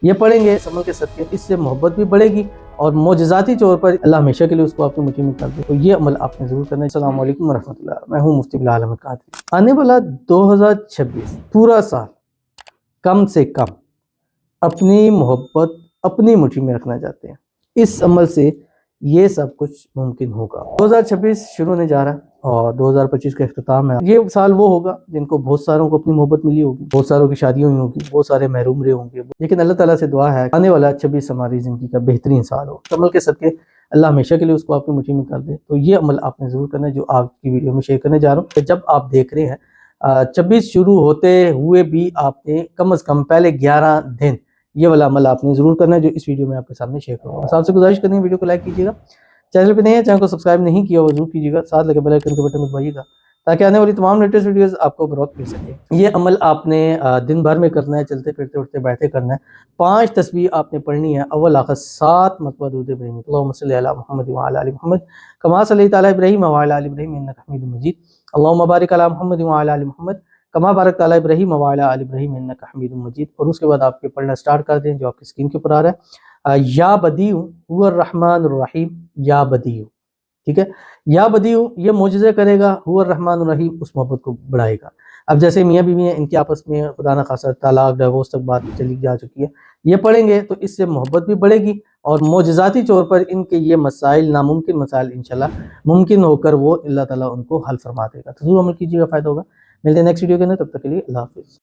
یہ پڑھیں گے عمل کے صدقے اس سے محبت بھی بڑھے گی اور معجزاتی طور پر اللہ ہمیشہ کے لیے اس کو آپ کی مٹھی میں کر دے. تو یہ عمل آپ نے ضرور کرنا ہے. السلام علیکم ورحمۃ اللہ. میں ہوں مفتی بلال احمد قادری. آنے والا 2026 پورا سال کم سے کم اپنی محبت اپنی مٹھی میں رکھنا چاہتے ہیں. اس عمل سے یہ سب کچھ ممکن ہوگا. 2026 شروع ہونے جا رہا ہے اور 2025 کا اختتام ہے. یہ سال وہ ہوگا جن کو بہت ساروں کو اپنی محبت ملی ہوگی, بہت ساروں کی شادیوں ہوئی ہوگی, بہت سارے محروم رہے ہوں گے, لیکن اللہ تعالیٰ سے دعا ہے آنے والا 26 ہماری زندگی کا بہترین سال ہو. عمل کے صدقے اللہ ہمیشہ کے لیے اس کو آپ کی مٹھی میں کر دے. تو یہ عمل آپ نے ضرور کرنا ہے جو آپ کی ویڈیو میں شیئر کرنے جا رہا ہوں. کہ جب آپ دیکھ رہے ہیں 26 شروع ہوتے ہوئے بھی آپ نے کم از کم پہلے 11 دن یہ والا عمل آپ نے ضرور کرنا ہے جو اس ویڈیو میں آپ کے سامنے شیئر کروں گا. آپ سے گزارش کرنی ہے ویڈیو کو لائک کیجیے گا, چینل پہ نہیں ہے چینل کو سبسکرائب نہیں کیا وہ ضرور کیجیے گا, ساتھ لگے بیل آئیکن کے بٹن کو دبائیے گا تاکہ آنے والی تمام لیٹسٹ ویڈیوز آپ کو بروقت مل سکے. یہ عمل آپ نے دن بھر میں کرنا ہے, چلتے پھرتے اٹھتے بیٹھتے کرنا ہے. 5 تسبیح آپ نے پڑھنی ہے, اول آخر 7 مرتبہ درود ابراہیمی. اللہم صلی علی محمد وعلی آل محمد کما صلیت علی ابراہیم وعلی آل ابراہیم انک حمید مجید. اللہم بارک علی محمد وعلی آل محمد کما بارکت علی ابراہیم وعلی آل ابراہیم انک حمید مجید. اور اس کے بعد آپ کے پڑھنا سٹارٹ کر دیں جو آپ کی اسکرین کے اوپر آ رہا ہے. یا بدیع هو الرحمن الرحیم, یا بدیع, ٹھیک ہے. یا بدیع یہ معجزے کرے گا, هو الرحمن الرحیم اس محبت کو بڑھائے گا. اب جیسے میاں بیوی ہیں, ان کے آپس میں خدا نہ خاصہ طلاق ڈیورس تک بات چلی جا چکی ہے, یہ پڑھیں گے تو اس سے محبت بھی بڑھے گی اور معجزاتی طور پر ان کے یہ مسائل, ناممکن مسائل انشاءاللہ ممکن ہو کر وہ اللہ تعالیٰ ان کو حل فرما دے گا. تو ضرور عمل کیجیے گا, فائدہ ہوگا. ملتے ہیں نیکسٹ ویڈیو کے اندر, تب تک کے لیے اللہ حافظ.